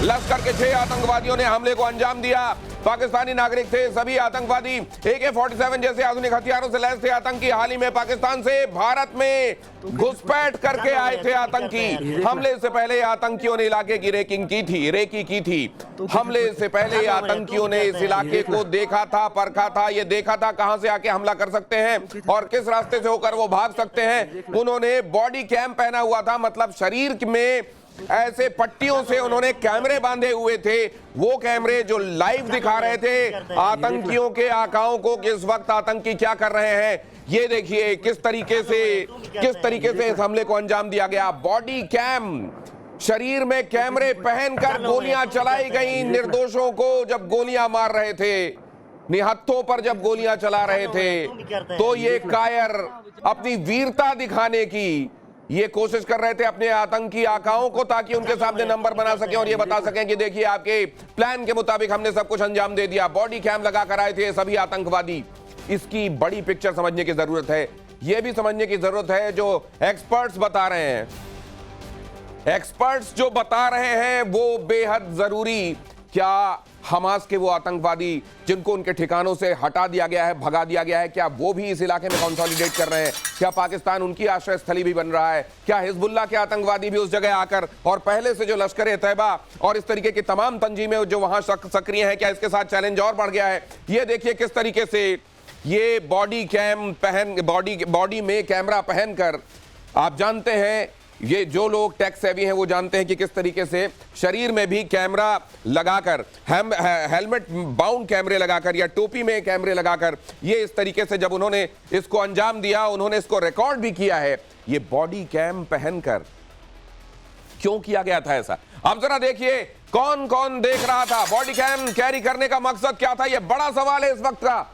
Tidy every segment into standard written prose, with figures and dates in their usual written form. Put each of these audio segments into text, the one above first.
लश्कर के 6 आतंकवादियों ने हमले को अंजाम दिया। पाकिस्तानी नागरिक थे सभी आतंकवादी। AK-47 जैसे आधुनिक हथियारों से लैस थे आतंकी। हाल ही में पाकिस्तान से भारत में घुसपैठ करके आए थे आतंकी। हमले से पहले आतंकियों ने इलाके की रेकी की थी। हमले से पहले आतंकियों ने इस इलाके को देखा था, परखा था, ये देखा था कहां से आके हमला कर सकते हैं और किस रास्ते से होकर वो भाग सकते हैं। उन्होंने बॉडी कैम पहना हुआ था, मतलब शरीर में ऐसे पट्टियों से उन्होंने कैमरे बांधे हुए थे। वो कैमरे जो लाइव दिखा रहे थे आतंकियों के आकाओं को किस वक्त आतंकी क्या कर रहे हैं। ये देखिए किस तरीके से इस हमले को अंजाम दिया गया। बॉडी कैम, शरीर में कैमरे पहनकर गोलियां चलाई गई निर्दोषों को जब गोलियां मार रहे थे, निहत्थों पर जब गोलियां चला रहे थे। तो ये कायर अपनी वीरता दिखाने की ये कोशिश कर रहे थे अपने आतंकी आकाओं को, ताकि उनके सामने नंबर बना सके और ये बता सकें कि देखिए आपके प्लान के मुताबिक हमने सब कुछ अंजाम दे दिया। बॉडी कैम लगा कर आए थे सभी आतंकवादी। इसकी बड़ी पिक्चर समझने की जरूरत है। यह भी समझने की जरूरत है जो एक्सपर्ट्स बता रहे हैं, एक्सपर्ट्स जो बता रहे हैं वो बेहद जरूरी। क्या हमास के वो आतंकवादी जिनको उनके ठिकानों से हटा दिया गया है, भगा दिया गया है, क्या वो भी इस इलाके में कंसोलिडेट कर रहे हैं? क्या पाकिस्तान उनकी आश्रय स्थली भी बन रहा है? क्या हिजबुल्लाह के आतंकवादी भी उस जगह आकर और पहले से जो लश्कर तैयबा और इस तरीके की तमाम तंजीमें जो वहां सक्रिय हैं, क्या इसके साथ चैलेंज और बढ़ गया है? ये देखिए किस तरीके से ये बॉडी कैम बॉडी में कैमरा पहनकर, आप जानते हैं ये जो लोग टेक सेवी हैं वो जानते हैं कि किस तरीके से शरीर में भी कैमरा लगाकर, हेलमेट बाउंड कैमरे लगाकर या टोपी में कैमरे लगाकर, ये इस तरीके से जब उन्होंने इसको अंजाम दिया, उन्होंने इसको रिकॉर्ड भी किया है। ये बॉडी कैम पहनकर क्यों किया गया था ऐसा? अब जरा देखिए कौन कौन देख रहा था। बॉडी कैम कैरी करने का मकसद क्या था? यह बड़ा सवाल है इस वक्त का।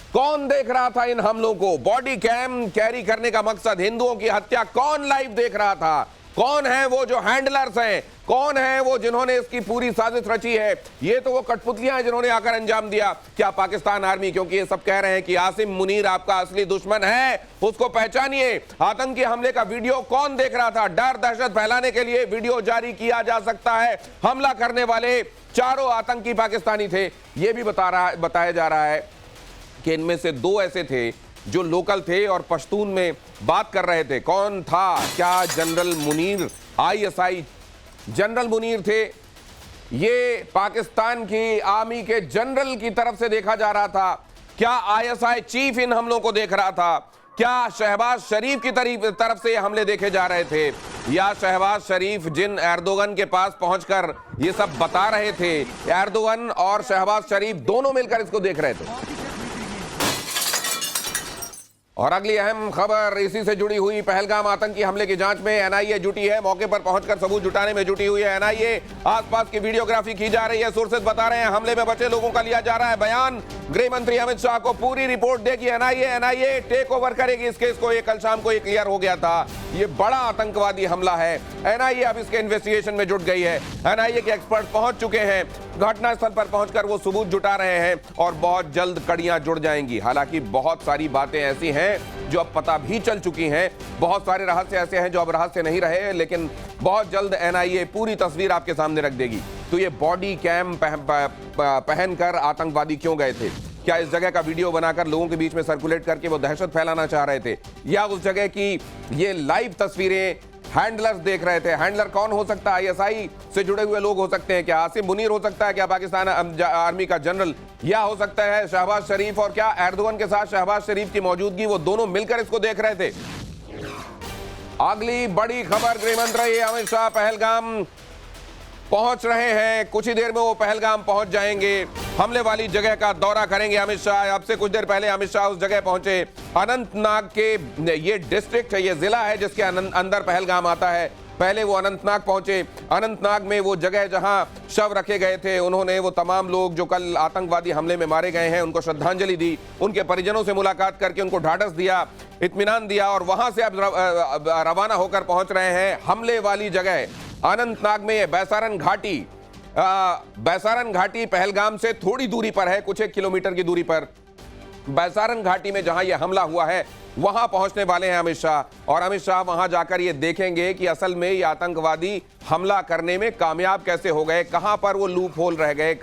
कौन देख रहा था इन हमलों को? बॉडी कैम कैरी करने का मकसद हिंदुओं की हत्या कौन लाइव देख रहा था? कौन है वो जो हैंडलर्स हैं? कौन है वो जिन्होंने इसकी पूरी साजिश रची है? ये तो वो कठपुतलियां हैं जिन्होंने आकर अंजाम दिया। क्या पाकिस्तान आर्मी, क्योंकि ये सब कह रहे हैं कि आसिम मुनीर आपका असली दुश्मन है, उसको पहचानिए। आतंकी हमले का वीडियो कौन देख रहा था? डर दहशत फैलाने के लिए वीडियो जारी किया जा सकता है। हमला करने वाले चारों आतंकी पाकिस्तानी थे। ये भी बताया जा रहा है कि इनमें से 2 ऐसे थे जो लोकल थे और पश्तून में बात कर रहे थे। कौन था? क्या general Munir, ISI general Munir थे? ये पाकिस्तान की आर्मी के जनरल की तरफ से देखा जा रहा था। क्या ISI चीफ इन हमलों को देख रहा था? क्या शहबाज शरीफ की तरफ से ये हमले देखे जा रहे थे? या शहबाज शरीफ जिन एर्दोगन के पास पहुंचकर ये सब बता रहे थे, एर्दोगन और शहबाज शरीफ दोनों मिलकर इसको देख रहे थे? और अगली अहम खबर इसी से जुड़ी हुई। पहलगाम आतंकी हमले की जांच में NIA जुटी है, मौके पर पहुंचकर सबूत जुटाने में जुटी हुई है NIA। आसपास की वीडियोग्राफी की जा रही है। सोर्सेज बता रहे हैं हमले में बचे लोगों का लिया जा रहा है बयान। गृह मंत्री अमित शाह को पूरी रिपोर्ट देगी NIA टेक ओवर करेगी इस केस को। ये कल शाम को ये क्लियर हो गया था। ये बड़ा आतंकवादी हमला है। NIA अब इसके इन्वेस्टिगेशन में जुट गई है। NIA के एक्सपर्ट पहुंच चुके हैं, घटनास्थल पर पहुंचकर वो सबूत जुटा रहे हैं और बहुत जल्द कड़ियां जुड़ जाएंगी। हालांकि बहुत सारी बातें ऐसी हैं जो अब पता भी चल चुकी हैं, बहुत सारे रहस्य ऐसे हैं जो अब रहस्य नहीं रहे, लेकिन बहुत जल्द NIA पूरी तस्वीर आपके सामने रख देगी। तो ये बॉडी कैम पहनकर आतंकवादी क्यों गए थे? क्या इस जगह का वीडियो बनाकर लोगों के बीच में सर्कुलेट करके वो दहशत फैलाना चाह रहे थे, या उस जगह की ये लाइव तस्वीरें हैंडलर्स देख रहे थे? हैंडलर कौन हो सकता है? ISI से जुड़े हुए लोग हो सकते हैं। क्या आसिम मुनीर हो सकता है? क्या पाकिस्तान आर्मी का जनरल? या हो सकता है शहबाज शरीफ? और क्या एर्दोगन के साथ शहबाज शरीफ की मौजूदगी, वो दोनों मिलकर इसको देख रहे थे? अगली बड़ी खबर, गृह मंत्री अमित शाह पहलगाम पहुंच रहे हैं। कुछ ही देर में वो पहलगाम पहुंच जाएंगे। हमले वाली जगह का दौरा करेंगे अमित शाह। अब से कुछ देर पहले अमित शाह उस जगह पहुंचे। अनंतनाग के ये डिस्ट्रिक्ट है, ये जिला है जिसके अंदर पहलगाम आता है। पहले वो अनंतनाग पहुंचे। अनंतनाग में वो जगह जहां शव रखे गए थे, उन्होंने वो तमाम लोग जो कल आतंकवादी हमले में मारे गए हैं उनको श्रद्धांजलि दी, उनके परिजनों से मुलाकात करके उनको ढाढ़स दिया, इत्मीनान दिया, और वहां से अब रवाना होकर पहुंच रहे हैं हमले वाली जगह अनंतनाग में। ये बैसारन घाटी पहलगाम से थोड़ी दूरी पर है, कुछ 1 किलोमीटर की दूरी पर बैसारन घाटी में जहां यह हमला हुआ है, वहां पहुंचने वाले हैं अमित शाह, और अमित शाह वहां जाकर ये देखेंगे कि असल में ये आतंकवादी हमला करने में कामयाब कैसे हो गए, कहां पर वो लूप होल रह गए,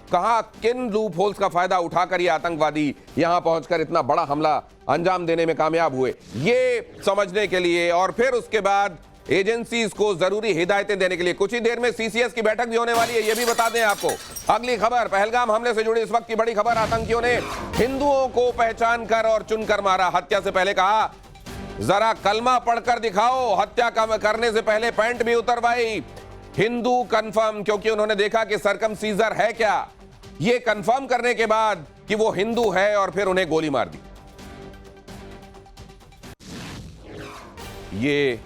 कहां किन लूप होल्स का फायदा उठाकर ये आतंकवादी यहां पहुंचकर इतना बड़ा हमला अंजाम देने में कामयाब हुए, ये समझने के लिए और फिर उसके बाद एजेंसीज को जरूरी हिदायतें देने के लिए कुछ ही देर में सीसीएस की बैठक भी होने वाली है, ये भी बता दें आपको। अगली खबर, पहलगाम हमले से जुड़ी इस वक्त की बड़ी खबर, आतंकियों ने हिंदुओं को पहचान कर और चुनकर मारा। हत्या से पहले कहा जरा कलमा पढ़कर दिखाओ, हत्या करने से पहले पैंट भी उतरवाई। हिंदू कंफर्म, क्योंकि उन्होंने देखा कि सरकमसीजर है क्या, ये कंफर्म करने के बाद कि वो हिंदू है, और फिर उन्हें गोली मार दी। ये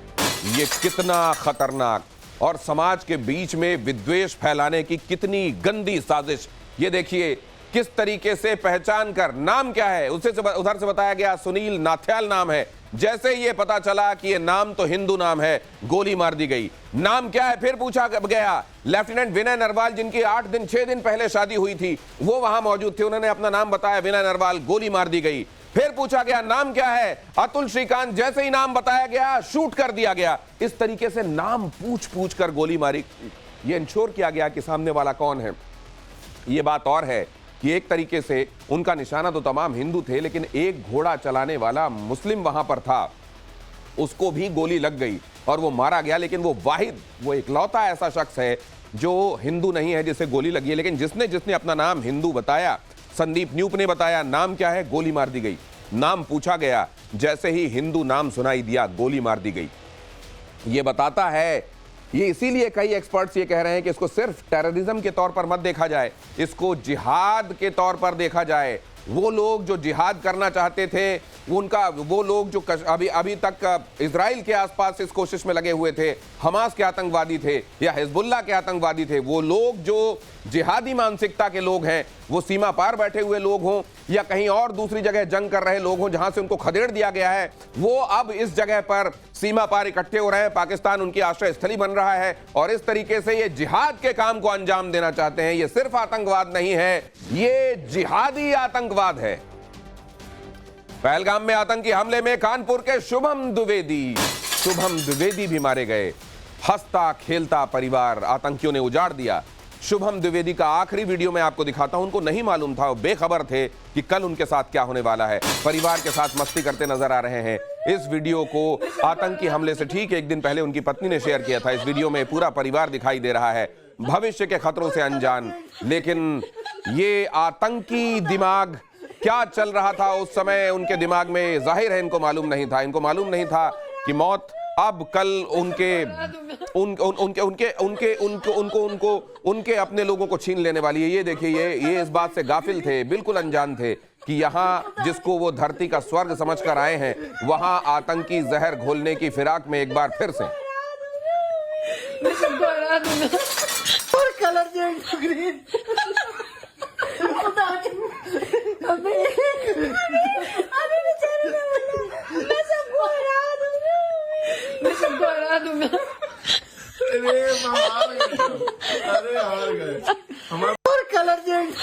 कितना खतरनाक और समाज के बीच में विद्वेष फैलाने की कितनी गंदी साजिश। ये देखिए किस तरीके से पहचान कर, नाम क्या है उधर से बताया गया सुनील नाथ्याल नाम है, जैसे ये पता चला कि ये नाम तो हिंदू नाम है, गोली मार दी गई। नाम क्या है फिर पूछा गया। लेफ्टिनेंट विनय नरवाल, जिनकी 6 दिन पहले शादी हुई थी, वो वहां मौजूद थे, उन्होंने अपना नाम बताया विनय नरवाल, गोली मार दी गई। फिर पूछा गया नाम क्या है, अतुल श्रीकांत, जैसे ही नाम बताया गया शूट कर दिया गया। इस तरीके से नाम पूछ कर गोली मारी, ये इंश्योर किया गया कि सामने वाला कौन है। ये बात और है कि एक तरीके से उनका निशाना तो तमाम हिंदू थे, लेकिन एक घोड़ा चलाने वाला मुस्लिम वहां पर था, उसको भी गोली लग गई और वो मारा गया। लेकिन वो इकलौता ऐसा शख्स है जो हिंदू नहीं है जिसे गोली लगी है। लेकिन जिसने अपना नाम हिंदू बताया, संदीप न्यूप ने बताया नाम क्या है, गोली मार दी गई। नाम पूछा गया, जैसे ही हिंदू नाम सुनाई दिया, गोली मार दी गई। ये बताता है, ये इसीलिए कई एक्सपर्ट्स ये कह रहे हैं कि इसको सिर्फ टेररिज्म के तौर पर मत देखा जाए, इसको जिहाद के तौर पर देखा जाए। वो लोग जो जिहाद करना चाहते थे, वो लोग जो अभी तक इजराइल के आसपास इस कोशिश में लगे हुए थे, हमास के आतंकवादी थे या हिजबुल्लाह के आतंकवादी थे, वो लोग जो जिहादी मानसिकता के लोग हैं, वो सीमा पार बैठे हुए लोग हों या कहीं और दूसरी जगह जंग कर रहे लोग हों जहां से उनको खदेड़ दिया गया है, वो अब इस जगह पर सीमा पार इकट्ठे हो रहे हैं। पाकिस्तान उनकी आश्रय स्थली बन रहा है और इस तरीके से ये जिहाद के काम को अंजाम देना चाहते हैं। ये सिर्फ आतंकवाद नहीं है, ये जिहादी आतंकवाद है। पहलगाम में आतंकी हमले में कानपुर के शुभम द्विवेदी भी मारे गए। हंसता खेलता परिवार आतंकियों ने उजाड़ दिया। शुभम द्विवेदी का आखिरी वीडियो मैं आपको दिखाता हूं। उनको नहीं मालूम था, वो बेखबर थे कि कल उनके साथ क्या होने वाला है। परिवार के साथ मस्ती करते नजर आ रहे हैं। इस वीडियो को आतंकी हमले से ठीक एक दिन पहले उनकी पत्नी ने शेयर किया था। इस वीडियो में पूरा परिवार दिखाई दे रहा है, भविष्य के खतरों से अनजान। लेकिन ये आतंकी दिमाग क्या चल रहा था उस समय उनके दिमाग में, जाहिर है इनको मालूम नहीं था। इनको मालूम नहीं था कि मौत अब कल उनके अपने लोगों को छीन लेने वाली है। ये देखिए, ये इस बात से गाफिल थे, बिल्कुल अनजान थे कि यहाँ जिसको वो धरती का स्वर्ग समझकर आए हैं, वहां आतंकी जहर घोलने की फिराक में एक बार फिर से अरे हार गए हमारा कलर चेंज